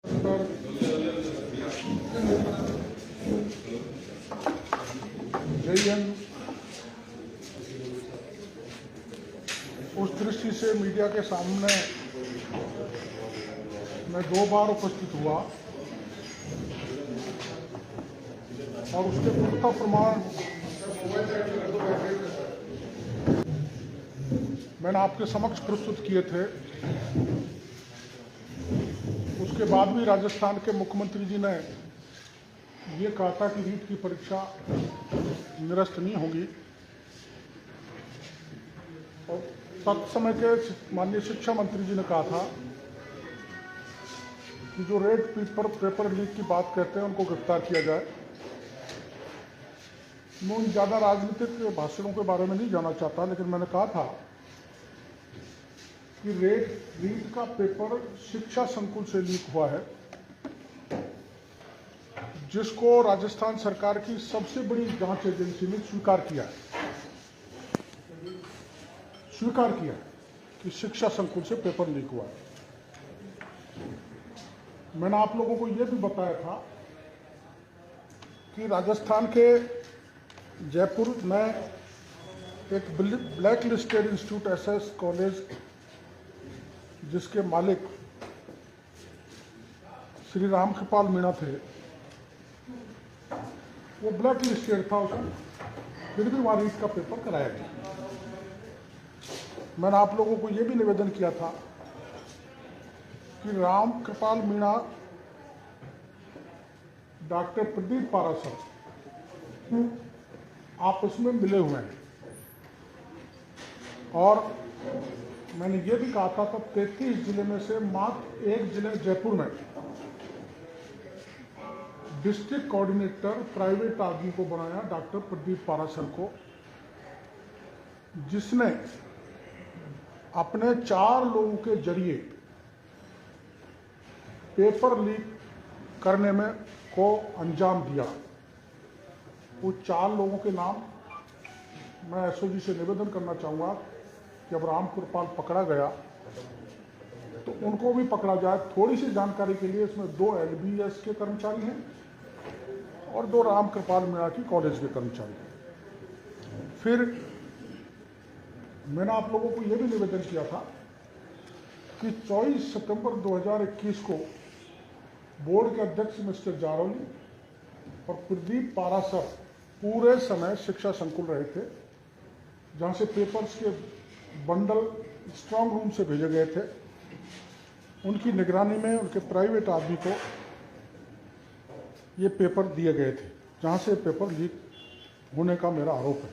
उस दृष्टि से मीडिया के सामने मैं 2 बार उपस्थित हुआ और उसके पुख्ता प्रमाण मैंने आपके समक्ष प्रस्तुत किए थे। उसके बाद भी राजस्थान के मुख्यमंत्री जी ने ये कहा था कि रीट की परीक्षा निरस्त नहीं होगी और तत्समय के माननीय शिक्षा मंत्री जी ने कहा था कि जो रेड पेपर लीक की बात कहते हैं उनको गिरफ्तार किया जाए। मैं उन ज़्यादा राजनीतिक भाषणों के बारे में नहीं जाना चाहता, लेकिन मैंने कहा था कि रीट का पेपर शिक्षा संकुल से लीक हुआ है, जिसको राजस्थान सरकार की सबसे बड़ी जांच एजेंसी ने स्वीकार किया कि शिक्षा संकुल से पेपर लीक हुआ है। मैंने आप लोगों को यह भी बताया था कि राजस्थान के जयपुर में एक black listed institute SS college, जिसके मालिक श्री राम कृपाल मीणा थे, वो ब्लैक लिस्टेड था, उसमें फिर भी वहाँ रीट का पेपर कराया गया। मैंने आप लोगों को ये भी निवेदन किया था कि राम कृपाल मीणा डॉक्टर प्रदीप पाराशर आपस में मिले हुए हैं और मैंने ये भी कहा था तब 33 जिले में से मात्र एक जिले जयपुर में डिस्ट्रिक्ट कोऑर्डिनेटर प्राइवेट आदमी को बनाया, डॉक्टर प्रदीप पाराशर को, जिसने अपने 4 लोगों के जरिए पेपर लीक करने में को अंजाम दिया। वो 4 लोगों के नाम मैं एसओजी से निवेदन करना चाहूँगा कि अब राम कृपाल पकड़ा गया तो उनको भी पकड़ा जाए। थोड़ी सी जानकारी के लिए, इसमें 2 एलबीएस के कर्मचारी हैं और 2 राम कृपाल मीणा की कॉलेज के कर्मचारी हैं। फिर मैंने आप लोगों को यह भी निवेदन किया था कि 24 सितंबर 2021 को बोर्ड के अध्यक्ष मिस्टर जारौली और प्रदीप पाराशर पूरे समय शिक्षा संकुल रहे थे, जहां से पेपर्स के बंडल स्ट्रांग रूम से भेजे गए थे। उनकी निगरानी में उनके प्राइवेट आदमी को ये पेपर दिए गए थे, जहां से पेपर लीक होने का मेरा आरोप है।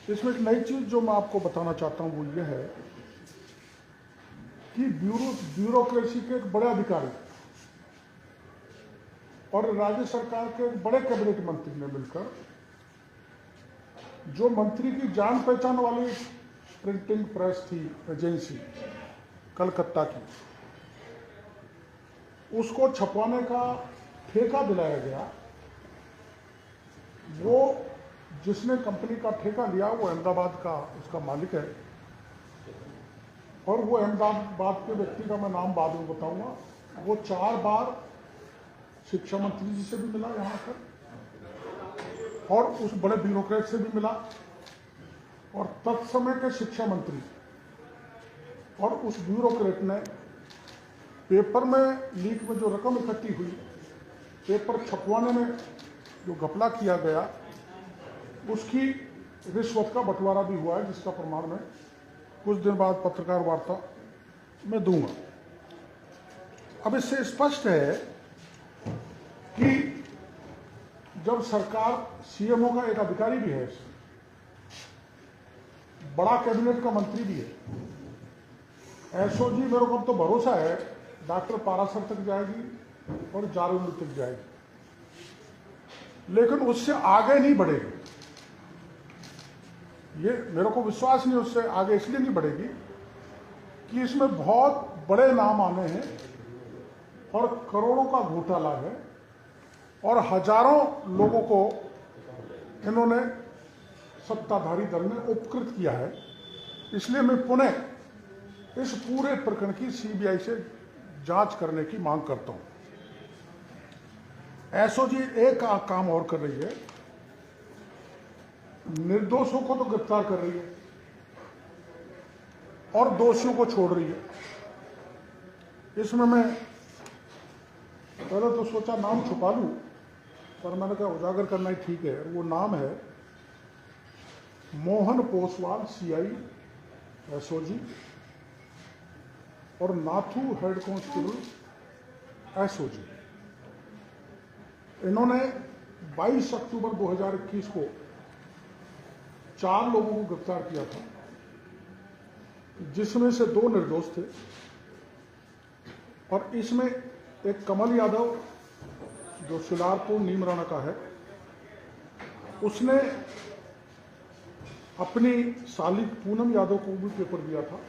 इसमें एक नई चीज जो मैं आपको बताना चाहता हूं वो ये है कि ब्यूरोक्रेसी के एक बड़े अधिकारी और राज्य सरकार के एक बड़े कैबिनेट मंत्री ने मिलकर जो मंत्री की जान पहचान वाली प्रिंटिंग प्रेस थी एजेंसी कलकत्ता की, उसको छपवाने का ठेका दिलाया गया। वो जिसने कंपनी का ठेका लिया वो अहमदाबाद का उसका मालिक है और वो अहमदाबाद के व्यक्ति का मैं नाम बाद में बताऊंगा। वो 4 बार शिक्षा मंत्री जी से भी मिला यहाँ पर और उस बड़े ब्यूरोक्रेट से भी मिला और तत्समय के शिक्षा मंत्री और उस ब्यूरोक्रेट ने पेपर में लीक में जो रकम इकट्ठी हुई, पेपर छपवाने में जो घपला किया गया, उसकी रिश्वत का बंटवारा भी हुआ है, जिसका प्रमाण मैं कुछ दिन बाद पत्रकार वार्ता में दूंगा। अब इससे स्पष्ट है कि जब सरकार, सीएमओ का एक अधिकारी भी है, बड़ा कैबिनेट का मंत्री भी है, एसओजी मेरे को तो भरोसा है डॉक्टर पाराशर तक जाएगी और जारौली तक जाएगी, लेकिन उससे आगे नहीं बढ़ेगी। ये मेरे को विश्वास नहीं उससे आगे इसलिए नहीं बढ़ेगी कि इसमें बहुत बड़े नाम आने हैं और करोड़ों का घोटाला है और हजारों लोगों को इन्होंने सत्ताधारी दल ने उपकृत किया है। इसलिए मैं पुनः इस पूरे प्रकरण की सीबीआई से जांच करने की मांग करता हूं। एसओजी एक काम और कर रही है, निर्दोषों को तो गिरफ्तार कर रही है और दोषियों को छोड़ रही है। इसमें मैं पहले तो सोचा नाम छुपा लूं, पर मैंने कहा उजागर करना ही ठीक है। वो नाम है मोहन पोसवाल, सीआई एसओजी, और नाथू हेड कांस्टेबल एसओजी। इन्होंने 22 अक्टूबर 2021 को 4 लोगों को गिरफ्तार किया था, जिसमें से 2 निर्दोष थे। और इसमें एक कमल यादव जो शिलारपुर नीमराना का है, उसने अपनी साली पूनम यादव को भी पेपर दिया था।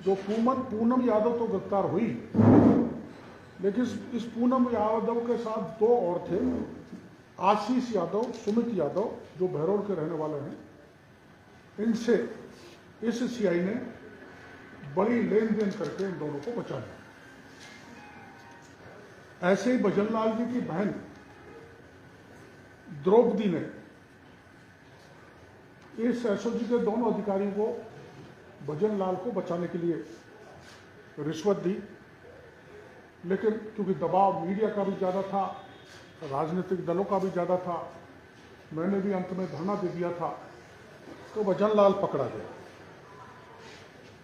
जो पूनम यादव तो गिरफ्तार हुई, लेकिन इस पूनम यादव के साथ 2 और थे, आशीष यादव, सुमित यादव, जो बहरौल के रहने वाले हैं। इनसे इस सीआई ने बड़ी लेन देन करके इन दोनों को बचा लिया। ऐसे ही भजनलाल जी की बहन द्रौपदी ने इस एसओजी के दोनों अधिकारियों को, भजनलाल को बचाने के लिए रिश्वत दी, लेकिन क्योंकि दबाव मीडिया का भी ज़्यादा था, राजनीतिक दलों का भी ज़्यादा था, मैंने भी अंत में धरना दे दिया था, तो भजनलाल पकड़ा गया।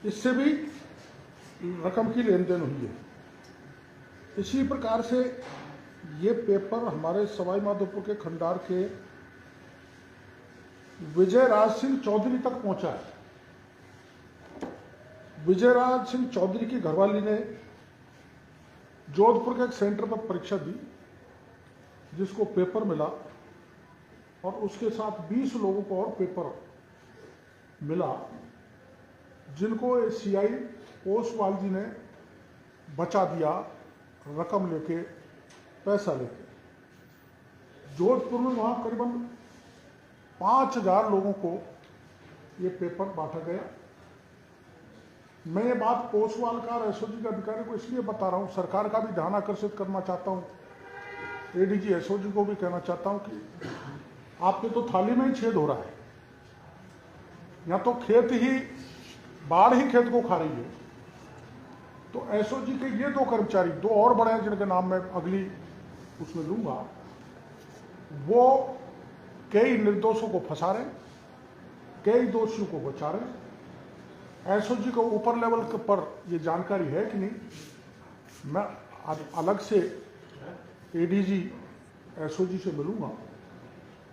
इससे भी रकम की लेन देन हुई है। इसी प्रकार से ये पेपर हमारे सवाई माधोपुर के खंडार के विजयराज सिंह चौधरी तक पहुंचा है। विजयराज सिंह चौधरी की घरवाली ने जोधपुर के एक सेंटर पर परीक्षा दी, जिसको पेपर मिला, और उसके साथ 20 लोगों को और पेपर मिला, जिनको सीआई पोसवाल जी ने बचा दिया, रकम लेके, पैसा लेके। जोधपुर में वहां करीबन 5000 लोगों को ये पेपर बांटा गया। मैं ये बात पोसवाल का और एसओजी के अधिकारी को इसलिए बता रहा हूँ, सरकार का भी ध्यान आकर्षित करना चाहता हूँ, एडीजी एसओजी को भी कहना चाहता हूँ कि आपके तो थाली में ही छेद हो रहा है, या तो खेत ही, बाढ़ ही खेत को खा रही है। तो एसओजी के ये 2 कर्मचारी, 2 और बड़े हैं जिनके नाम मैं अगली उसमें लूंगा, वो कई निर्दोषों को फंसा रहे, कई दोषियों को बचा रहे। एसओजी को ऊपर लेवल पर ये जानकारी है कि नहीं, मैं अलग से एडीजी एसओजी से मिलूंगा,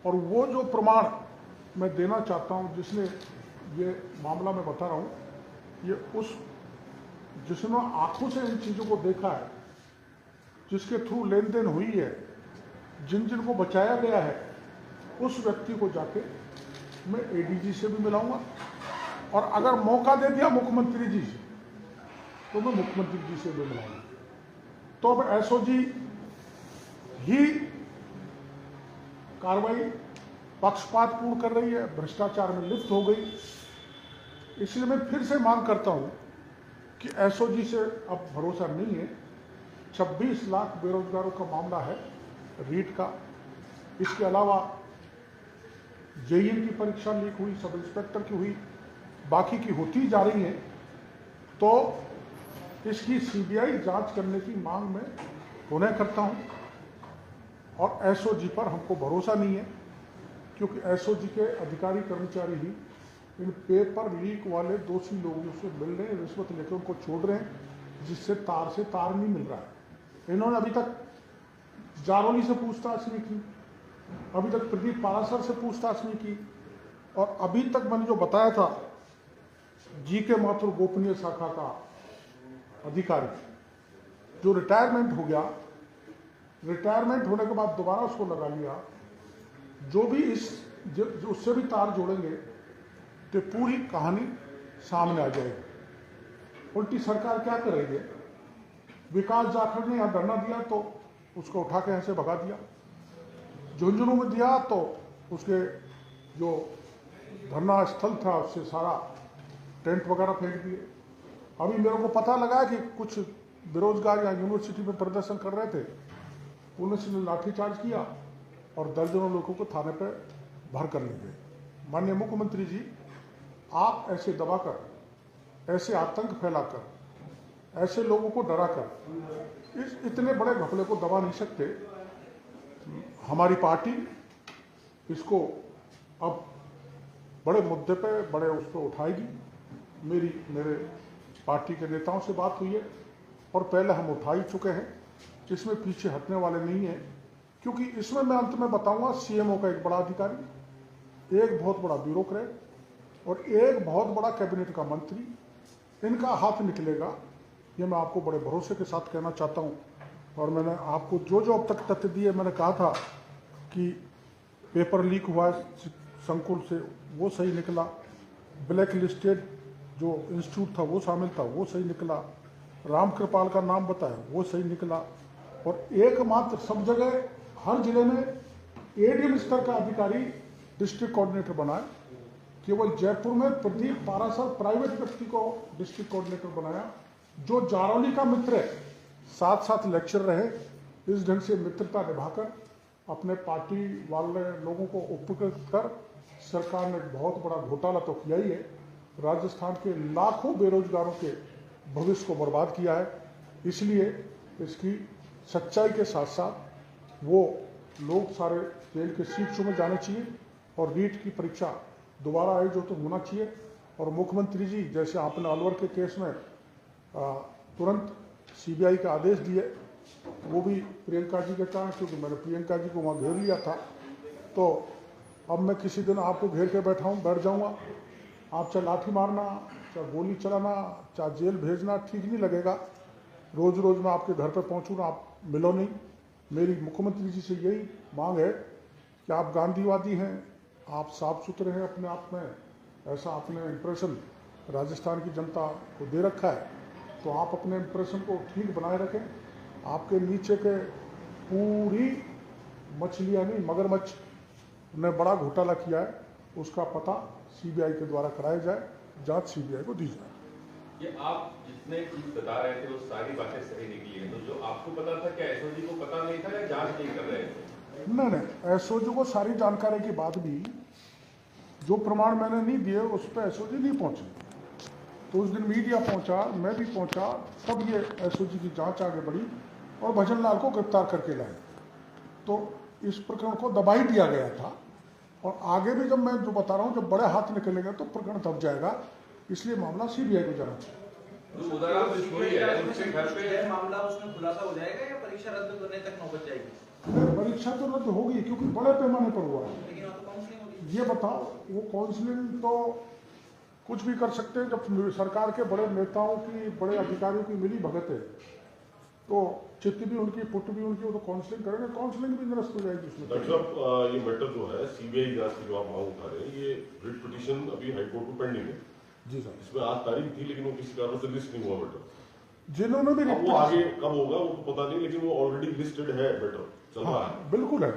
और वो जो प्रमाण मैं देना चाहता हूं, जिसने ये मामला मैं बता रहा हूं, ये उस जिसने आंखों से इन चीज़ों को देखा है, जिसके थ्रू लेन देन हुई है, जिन जिन को बचाया गया है, उस व्यक्ति को जाके मैं एडीजी से भी मिलाऊंगा, और अगर मौका दे दिया मुख्यमंत्री जी से, तो मैं मुख्यमंत्री जी से भी मिलाऊंगा। तो अब एसओजी ही कार्रवाई पक्षपातपूर्ण कर रही है, भ्रष्टाचार में लिप्त हो गई। इसलिए मैं फिर से मांग करता हूं कि एसओजी से अब भरोसा नहीं है। 26 लाख बेरोजगारों का मामला है रीट का। इसके अलावा जेईएन की परीक्षा लीक हुई, सब इंस्पेक्टर की हुई, बाकी की होती जा रही है। तो इसकी सीबीआई जांच करने की मांग मैं पुनः करता हूं, और एसओजी पर हमको भरोसा नहीं है, क्योंकि एसओजी के अधिकारी कर्मचारी ही इन पेपर लीक वाले दोषी लोगों से मिल रहे हैं, रिश्वत लेकर उनको छोड़ रहे हैं, जिससे तार से तार नहीं मिल रहा है। इन्होंने अभी तक जारौली से पूछताछ नहीं की, अभी तक प्रदीप पारासर से पूछताछ नहीं की, और अभी तक मैंने जो बताया था, जीके माथुर गोपनीय शाखा का अधिकारी जो रिटायरमेंट हो गया, रिटायरमेंट होने के बाद दोबारा उसको लगा लिया, जो भी उससे भी तार जोड़ेंगे तो पूरी कहानी सामने आ जाएगी। उल्टी सरकार क्या कर रही है, विकास जाखड़ ने यहाँ धरना दिया तो उसको उठा के यहाँ से भगा दिया, झुंझुनू में दिया तो उसके जो धरना स्थल था उससे सारा टेंट वगैरह फेंक दिए, अभी मेरे को पता लगा कि कुछ बेरोजगार यहाँ यूनिवर्सिटी में प्रदर्शन कर रहे थे, पुलिस ने लाठीचार्ज किया और दर्जनों लोगों को थाने पर भर कर ले गए। माननीय मुख्यमंत्री जी, आप ऐसे दबाकर, ऐसे आतंक फैलाकर, ऐसे लोगों को डराकर इस इतने बड़े घपले को दबा नहीं सकते। हमारी पार्टी इसको अब बड़े मुद्दे पे, बड़े उस पर उठाएगी। मेरे पार्टी के नेताओं से बात हुई है और पहले हम उठा ही चुके हैं, इसमें पीछे हटने वाले नहीं हैं, क्योंकि इसमें मैं अंत में बताऊंगा, सीएमओ का एक बड़ा अधिकारी, एक बहुत बड़ा ब्यूरोक्रेट और एक बहुत बड़ा कैबिनेट का मंत्री, इनका हाथ निकलेगा, ये मैं आपको बड़े भरोसे के साथ कहना चाहता हूँ। और मैंने आपको जो जो अब तक तथ्य दिए, मैंने कहा था कि पेपर लीक हुआ संकुल से, वो सही निकला, ब्लैक लिस्टेड जो इंस्टीट्यूट था वो शामिल था, वो सही निकला, रामकृपाल का नाम बताया वो सही निकला, और एकमात्र सब जगह हर जिले में एडीएम स्तर का अधिकारी डिस्ट्रिक्ट कोऑर्डिनेटर बनाए। केवल जयपुर में प्रदीप पारासर प्राइवेट व्यक्ति को डिस्ट्रिक्ट कोऑर्डिनेटर बनाया, जो जारौली का मित्र है, साथ साथ लेक्चर रहे। इस ढंग से मित्रता निभाकर अपने पार्टी वाले लोगों को उपकृत कर सरकार ने बहुत बड़ा घोटाला तो किया ही है, राजस्थान के लाखों बेरोजगारों के भविष्य को बर्बाद किया है। इसलिए इसकी सच्चाई के साथ साथ वो लोग सारे जेल के सीटों में जाने चाहिए और रीट की परीक्षा दोबारा आयोजित तो होना चाहिए। और मुख्यमंत्री जी, जैसे आपने अलवर के केस में तुरंत सीबीआई का आदेश दिए, वो भी प्रियंका जी के कारण, क्योंकि मैंने प्रियंका जी को वहाँ घेर लिया था। तो अब मैं किसी दिन आपको घेर के बैठ जाऊँगा, आप चाहे लाठी मारना, चाहे गोली चलाना, चाहे जेल भेजना, ठीक नहीं लगेगा। रोज़ रोज़ मैं आपके घर पर पहुँचूँगा, आप मिलो नहीं। मेरी मुख्यमंत्री जी से यही मांग है कि आप गांधीवादी हैं, आप साफ सुथरे हैं अपने आप में, ऐसा आपने इम्प्रेशन राजस्थान की जनता को दे रखा है, तो आप अपने इम्प्रेशन को ठीक बनाए रखें। आपके नीचे के पूरी मछलियाँ नहीं, मगरमच्छ ने बड़ा घोटाला किया है, उसका पता सीबीआई के द्वारा कराया जाए, जांच सीबीआई को दी जाए। ये आप जितने चीज बता रहे थे वो सारी बातें सही निकली है, तो जो आपको पता था, क्या एसओजी को पता नहीं था या जांच नहीं कर रहे थे? नहीं, एसओजी को सारी जानकारी के बाद भी जो प्रमाण मैंने नहीं दिए उस पर एसओजी नहीं पहुंचे। तो उस दिन मीडिया पहुंचा, मैं भी पहुंचा, तब ये एसओजी की जांच आगे बढ़ी और भजन लाल को गिरफ्तार करके लाए। तो इस प्रकरण को दबा ही दिया गया था, और आगे भी जब मैं जो बता रहा हूँ, जब बड़े हाथ निकलेंगे तो प्रकरण दब जाएगा, इसलिए मामला सीबीआई को जाना चाहिए। मामला उसमें खुलासा हो जाएगा या परीक्षा रद्द करने तक नौबत जाएगी? परीक्षा तो रद्द होगी, क्योंकि बड़े पैमाने पर हुआ है। लेकिन वहाँ तो काउंसलिंग होगी। ये बताओ, वो काउंसलिंग तो कुछ भी कर सकते हैं। जब सरकार के बड़े नेताओं की, बड़े अधिकारियों की मिली भगत है, तो चित्त भी उनकी, पुट भी उनकी, वो तो काउंसलिंग करेंगे, काउंसलिंग भी निरस्त हो जाएगी उसमें। डॉक्टर साहब, ये मैटर जो है सीबीआई जांच की जो आप मांग उठा रहे हैं, ये रिट पिटीशन अभी हाईकोर्ट में पेंडिंग है। जी सर। इसमें आज तारीख थी, लेकिन वो किसी कारण से लिस्ट नहीं हुआ मैटर। जिन्होंने भी वो आगे कब होगा वो तो पता नहीं, लेकिन वो ऑलरेडी लिस्टेड है मैटर, चल रहा है। बिल्कुल है।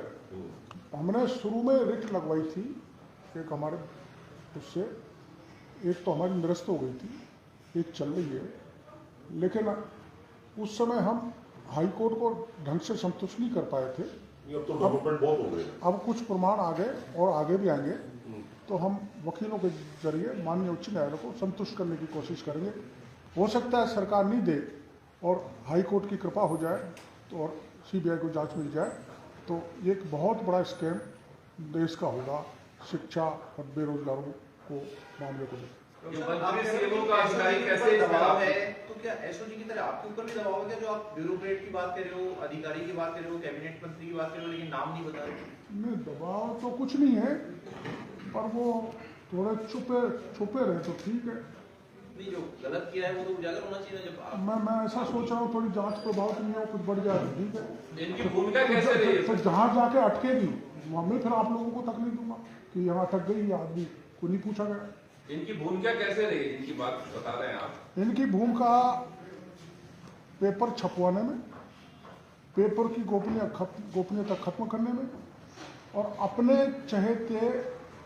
हमने शुरू में रिट लगवाई थी, एक हमारे उससे, एक तो हमारी निरस्त हो गई थी, एक चल रही है, लेकिन उस समय हम हाई कोर्ट को ढंग से संतुष्ट नहीं कर पाए थे। अब तो डेवलपमेंट बहुत हो गई है। अब कुछ प्रमाण आ गए और आगे भी आएंगे, तो हम वकीलों के जरिए माननीय उच्च न्यायालय को संतुष्ट करने की कोशिश करेंगे। हो सकता है सरकार नहीं दे और हाई कोर्ट की कृपा हो जाए तो, और सीबीआई को जांच मिल जाए, तो एक बहुत बड़ा स्कैम देश का होगा, शिक्षा और बेरोजगारों को मामले को लेकर। दबाव है तो क्या एसओजी की तरह आपके ऊपर भी दबाव है क्या, जो आप ब्यूरोक्रेट की बात कर रहे हो, अधिकारी की बात कर रहे हो, कैबिनेट मंत्री की बात कर रहे हो, लेकिन नाम नहीं बता रहे? नहीं, दबाव तो कुछ नहीं है, पर वो थोड़े छुपे रहे तो ठीक है। नहीं, जो गलत किया है वो तो उजागर होना चाहिए ना। जब आप मैं ऐसा सोच रहा हूँ, थोड़ी जांच प्रभाव नहीं हो, कुछ बढ़ जाए तो ठीक है। इनकी भूमिका कैसे रही? तो जहाँ जाके अटकेगी वहाँ मैं फिर आप लोगों को तकलीफ दूंगा कि यहाँ अटक गई, आदमी को नहीं पूछा गया। इनकी भूमिका कैसे रही, जिनकी बात बता रहे हैं आप? इनकी भूमिका पेपर छपवाने में, पेपर की गोपनीयता खत्म करने में, और अपने चहेते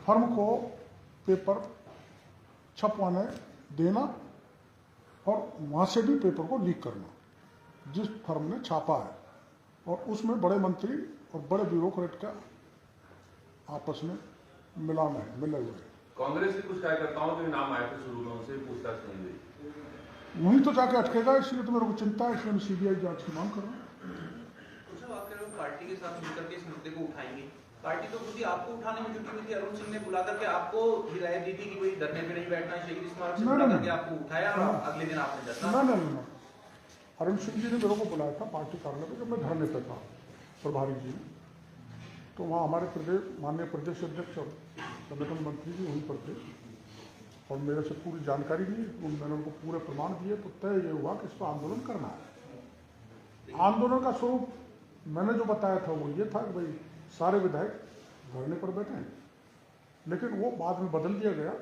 फर्म को पेपर छपवाने देना, और वहाँ से भी पेपर को लीक करना, जिस फर्म ने छापा है, और उसमें बड़े मंत्री और बड़े ब्यूरोक्रेट का आपस में मिलाना है, मिले हुए। कांग्रेस के कुछ कार्यकर्ताओं के नाम आए थे शुरू में, उनसे पूछताछ नहीं हुई। वहीं तो जाके अटकेगा, इसलिए तो मेरे को चिंता है, इसलिए मैं सीबीआई जांच की मांग कर रहा हूँ। तो साहब आप कह रहे हो पार्टी के साथ मिलकर के इस मुद्दे को उठाएंगे, पार्टी तो खुद ही आपको उठाने में जुटी हुई थी। अरुण सिंह ने बुला करके आपको हिदायत दी थी कि भाई धरने पे नहीं बैठना है, शहीद स्मारक से बुला करके आपको उठाया और अगले दिन आपने धरना। ना, अरुण सिंह जी ने मेरे को बुलाया था पार्टी कार्यालय में जब मैं धरने पे था, प्रभारी जी ने, तो वहाँ हमारे माननीय प्रदेश अध्यक्ष और संगठन मंत्री जी वहीं पर थे, और मेरे से पूरी जानकारी ली, मैंने उनको पूरे प्रमाण दिए, तो तय ये हुआ कि इस पर आंदोलन करना है। आंदोलन का स्वरूप मैंने जो बताया था वो ये था कि भाई सारे विधायक धरने पर बैठे हैं, लेकिन वो बाद में बदल दिया गया।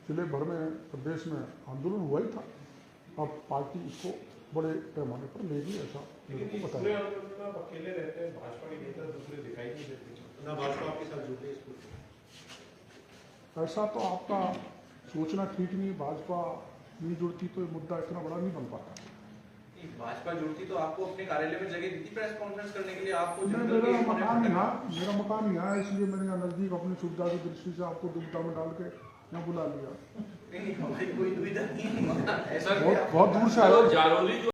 जिले भर में, प्रदेश में आंदोलन हुआ ही था, अब पार्टी इसको बड़े पैमाने पर लेगी, ऐसा मेरे को बताया। आप अकेले रहते हैं, भाजपा के नेता दूसरे दिखाई नहीं देते ना, भाजपा आपके साथ जुटे इस पर। ऐसा तो आपका सोचना ठीक नहीं, भाजपा नहीं जुड़ती तो ये मुद्दा इतना बड़ा नहीं बन पाता। भाजपा जुड़ती तो आपको अपने कार्यालय में जगह दी थी प्रेस कॉन्फ्रेंस करने के लिए, आपको मेरा मकान यहाँ, इसलिए मैंने यहाँ नजदीक अपनी सुविधा की दृष्टि से आपको दुविधा में डाल के यहाँ बुला लिया। कोई दुविधा नहीं है, बहुत दूर से आया। जालौली